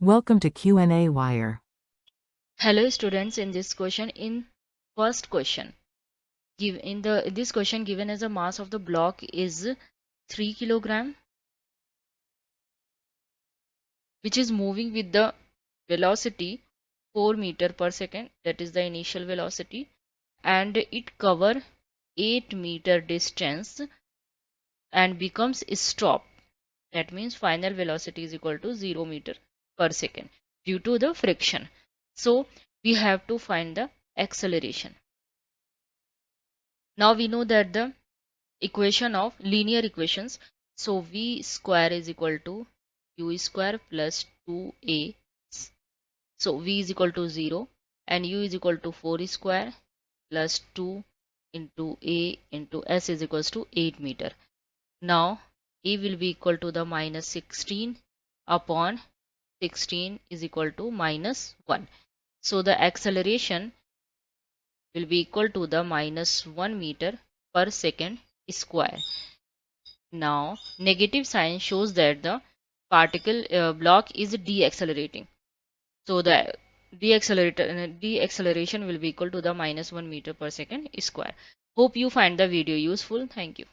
Welcome to qnawire. Hello students, in this question, in first question, this question given as a mass of the block is 3 kilogram, which is moving with the velocity 4 meter per second, that is the initial velocity, and it cover 8 meter distance and becomes stop. That means final velocity is equal to 0 meter per second due to the friction. So we have to find the acceleration. Now we know that the equation of linear equations, so v square is equal to u square plus 2a, so v is equal to 0 and u is equal to 4 square plus 2 into a into s is equals to 8 meter. Now a will be equal to the minus 16 upon 16 is equal to minus 1. So the acceleration will be equal to the minus 1 meter per second square. Now negative sign shows that the particle block is deaccelerating. So the deceleration will be equal to the minus 1 meter per second square. Hope you find the video useful. Thank you.